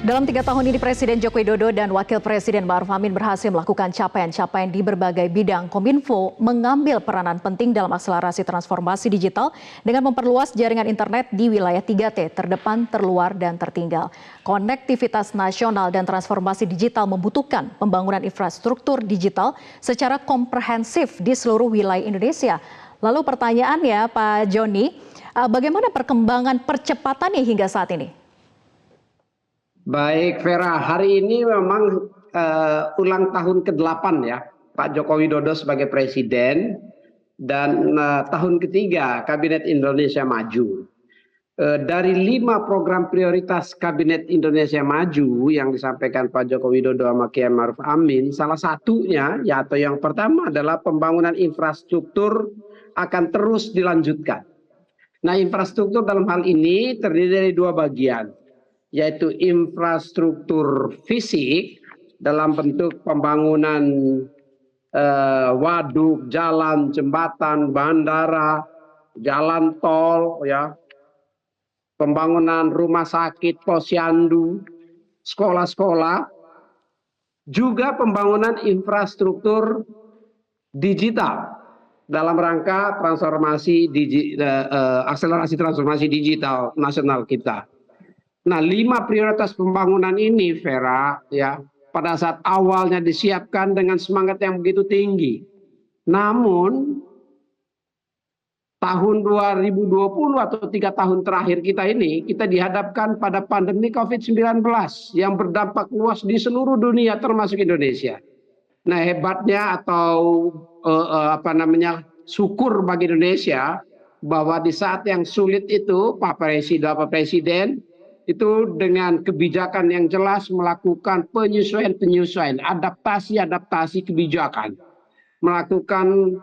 Dalam 3 tahun ini, Presiden Joko Widodo dan Wakil Presiden Ma'ruf Amin berhasil melakukan capaian-capaian di berbagai bidang. Kominfo mengambil peranan penting dalam akselerasi transformasi digital dengan memperluas jaringan internet di wilayah 3T, terdepan, terluar, dan tertinggal. Konektivitas nasional dan transformasi digital membutuhkan pembangunan infrastruktur digital secara komprehensif di seluruh wilayah Indonesia. Lalu pertanyaannya, Pak Joni, bagaimana perkembangan percepatannya hingga saat ini? Baik, Vera. Hari ini memang ulang tahun ke-8 ya, Pak Joko Widodo sebagai Presiden dan tahun ketiga Kabinet Indonesia Maju. Dari 5 program prioritas Kabinet Indonesia Maju yang disampaikan Pak Joko Widodo sama Kiai Ma'ruf Amin, salah satunya ya atau yang pertama adalah pembangunan infrastruktur akan terus dilanjutkan. Nah, infrastruktur dalam hal ini terdiri dari 2 bagian, yaitu infrastruktur fisik dalam bentuk pembangunan waduk, jalan, jembatan, bandara, jalan tol, ya, pembangunan rumah sakit, posyandu, sekolah-sekolah, juga pembangunan infrastruktur digital dalam rangka akselerasi transformasi digital nasional kita. Nah, 5 prioritas pembangunan ini, Vera, ya, pada saat awalnya disiapkan dengan semangat yang begitu tinggi. Namun, tahun 2020 atau 3 tahun terakhir kita ini, kita dihadapkan pada pandemi COVID-19 yang berdampak luas di seluruh dunia, termasuk Indonesia. Nah, hebatnya atau syukur bagi Indonesia bahwa di saat yang sulit itu, Pak Presiden itu dengan kebijakan yang jelas melakukan penyesuaian, adaptasi kebijakan, melakukan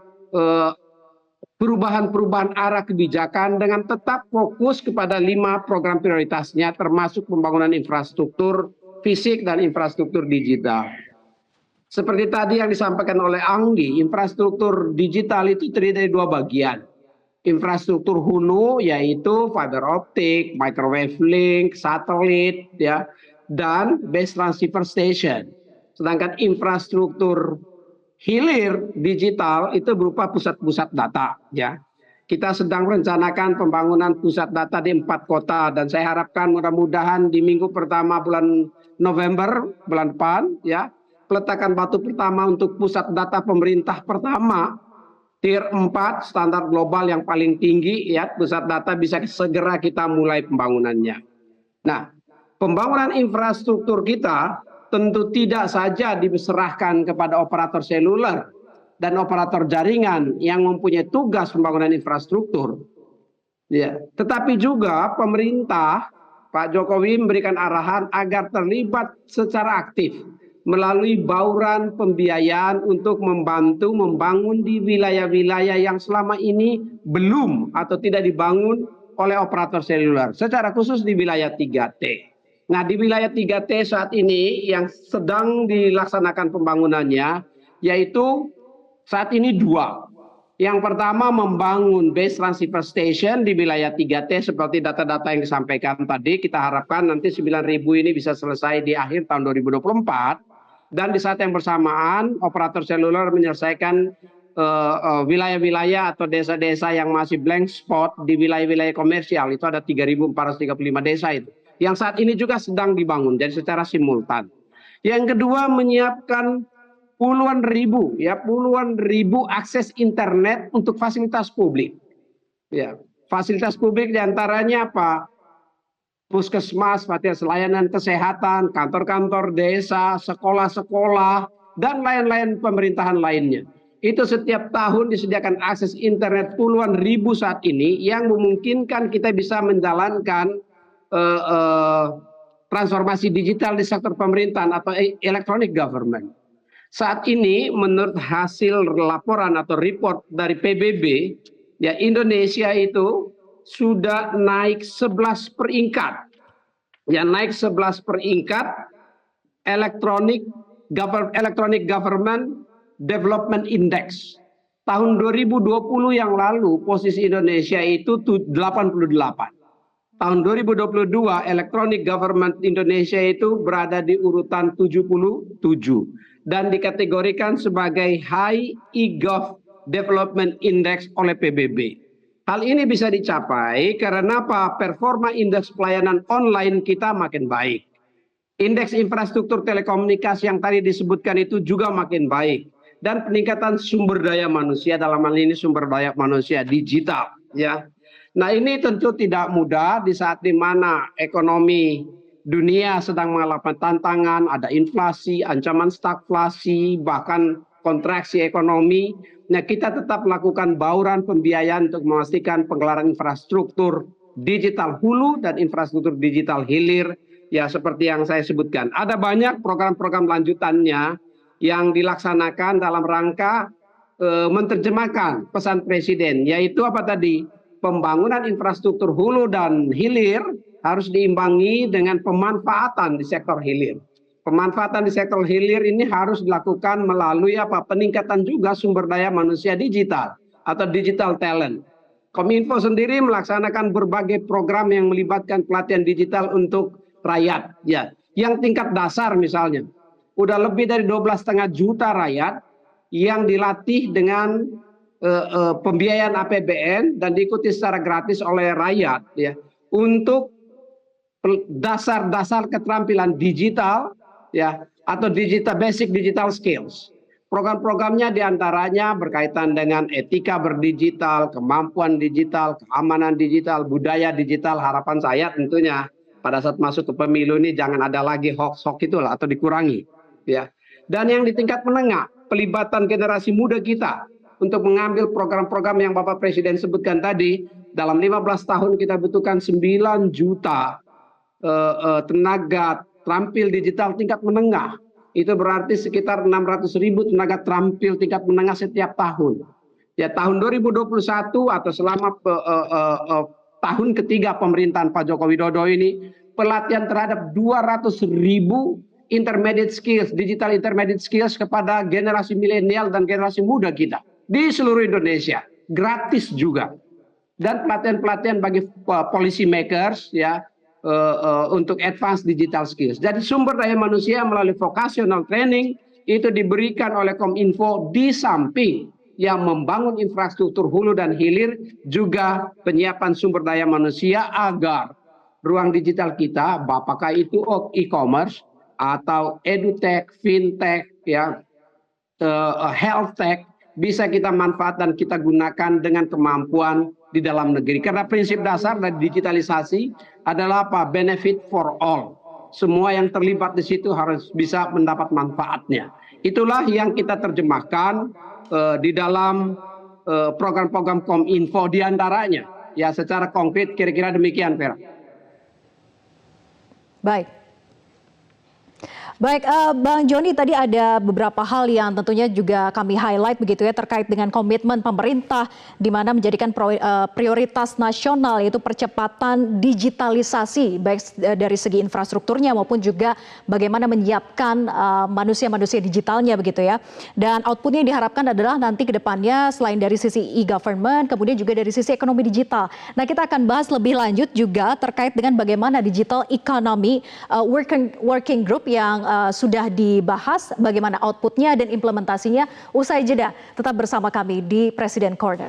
perubahan arah kebijakan dengan tetap fokus kepada 5 program prioritasnya, termasuk pembangunan infrastruktur fisik dan infrastruktur digital. Seperti tadi yang disampaikan oleh Anggi, infrastruktur digital itu terdiri dari 2 bagian. Infrastruktur hulu yaitu fiber optik, microwave link, satelit, ya, dan base transceiver station. Sedangkan infrastruktur hilir digital itu berupa pusat-pusat data, ya. Kita sedang merencanakan pembangunan pusat data di 4 kota dan saya harapkan mudah-mudahan di minggu pertama bulan November bulan depan, ya, peletakan batu pertama untuk pusat data pemerintah pertama Tier 4 standar global yang paling tinggi, ya, pusat data bisa segera kita mulai pembangunannya. Nah, pembangunan infrastruktur kita tentu tidak saja diserahkan kepada operator seluler dan operator jaringan yang mempunyai tugas pembangunan infrastruktur. Ya, tetapi juga pemerintah, Pak Jokowi memberikan arahan agar terlibat secara aktif melalui bauran pembiayaan untuk membantu membangun di wilayah-wilayah yang selama ini belum atau tidak dibangun oleh operator seluler, secara khusus di wilayah 3T. Nah, di wilayah 3T saat ini yang sedang dilaksanakan pembangunannya yaitu saat ini 2. Yang pertama membangun base transceiver station di wilayah 3T seperti data-data yang disampaikan tadi. Kita harapkan nanti 9.000 ini bisa selesai di akhir tahun 2024. Dan di saat yang bersamaan operator seluler menyelesaikan wilayah-wilayah atau desa-desa yang masih blank spot di wilayah-wilayah komersial. Itu ada 3.435 desa itu yang saat ini juga sedang dibangun, jadi secara simultan. Yang kedua, menyiapkan puluhan ribu akses internet untuk fasilitas publik. Ya, fasilitas publik diantaranya apa? Puskesmas, fasilitas layanan kesehatan, kantor-kantor desa, sekolah-sekolah, dan lain-lain pemerintahan lainnya. Itu setiap tahun disediakan akses internet puluhan ribu saat ini yang memungkinkan kita bisa menjalankan transformasi digital di sektor pemerintahan atau electronic government. Saat ini menurut hasil laporan atau report dari PBB, ya, Indonesia itu sudah naik 11 peringkat. Ya, naik 11 peringkat Electronic Government Development Index. Tahun 2020 yang lalu posisi Indonesia itu 88. tahun 2022 Electronic Government Indonesia itu berada di urutan 77 dan dikategorikan sebagai High e-Gov Development Index oleh PBB. Hal ini bisa dicapai karena apa? Performa indeks pelayanan online kita makin baik. Indeks infrastruktur telekomunikasi yang tadi disebutkan itu juga makin baik. Dan peningkatan sumber daya manusia, dalam hal ini sumber daya manusia digital, ya. Nah, ini tentu tidak mudah di saat di mana ekonomi dunia sedang mengalami tantangan, ada inflasi, ancaman stagflasi, bahkan kontraksi ekonomi. Nah, kita tetap melakukan bauran pembiayaan untuk memastikan penggelaran infrastruktur digital hulu dan infrastruktur digital hilir, ya seperti yang saya sebutkan. Ada banyak program-program lanjutannya yang dilaksanakan dalam rangka menerjemahkan pesan Presiden, yaitu apa tadi? Pembangunan infrastruktur hulu dan hilir harus diimbangi dengan pemanfaatan di sektor hilir. Pemanfaatan di sektor hilir ini harus dilakukan melalui apa? Peningkatan juga sumber daya manusia digital atau digital talent. Kominfo sendiri melaksanakan berbagai program yang melibatkan pelatihan digital untuk rakyat, ya. Yang tingkat dasar misalnya, udah lebih dari 12,5 juta rakyat yang dilatih dengan pembiayaan APBN dan diikuti secara gratis oleh rakyat, ya, untuk dasar-dasar keterampilan digital, ya, atau basic digital skills. Program-programnya diantaranya berkaitan dengan etika berdigital, kemampuan digital, keamanan digital, budaya digital. Harapan saya tentunya pada saat masuk ke pemilu ini jangan ada lagi hoax-hoax itulah atau dikurangi, ya. Dan yang di tingkat menengah, pelibatan generasi muda kita untuk mengambil program-program yang Bapak Presiden sebutkan tadi. Dalam 15 tahun kita butuhkan 9 juta tenaga terampil digital tingkat menengah. Itu berarti sekitar 600.000 tenaga terampil tingkat menengah setiap tahun. Ya, tahun 2021 atau selama tahun ketiga pemerintahan Pak Joko Widodo ini, pelatihan terhadap 200.000 intermediate skills, digital intermediate skills kepada generasi milenial dan generasi muda kita di seluruh Indonesia, gratis juga. Dan pelatihan-pelatihan bagi policy makers, ya, untuk advance digital skills. Jadi sumber daya manusia melalui vocational training itu diberikan oleh Kominfo di samping yang membangun infrastruktur hulu dan hilir, juga penyiapan sumber daya manusia agar ruang digital kita, apakah itu e-commerce atau edutech, fintech, ya, health tech, bisa kita manfaatkan dan kita gunakan dengan kemampuan di dalam negeri. Karena prinsip dasar dari digitalisasi adalah apa? Benefit for all. Semua yang terlibat di situ harus bisa mendapat manfaatnya. Itulah yang kita terjemahkan di dalam program-program Kominfo diantaranya. Ya, secara konkret kira-kira demikian, Vera. Baik. Baik, Bang Joni, tadi ada beberapa hal yang tentunya juga kami highlight begitu ya, terkait dengan komitmen pemerintah di mana menjadikan prioritas nasional, yaitu percepatan digitalisasi baik dari segi infrastrukturnya maupun juga bagaimana menyiapkan manusia-manusia digitalnya begitu ya. Dan outputnya yang diharapkan adalah nanti ke depannya selain dari sisi e-government, kemudian juga dari sisi ekonomi digital. Nah, kita akan bahas lebih lanjut juga terkait dengan bagaimana digital economy working group yang sudah dibahas, bagaimana outputnya dan implementasinya. Usai jeda, tetap bersama kami di Presiden Corner.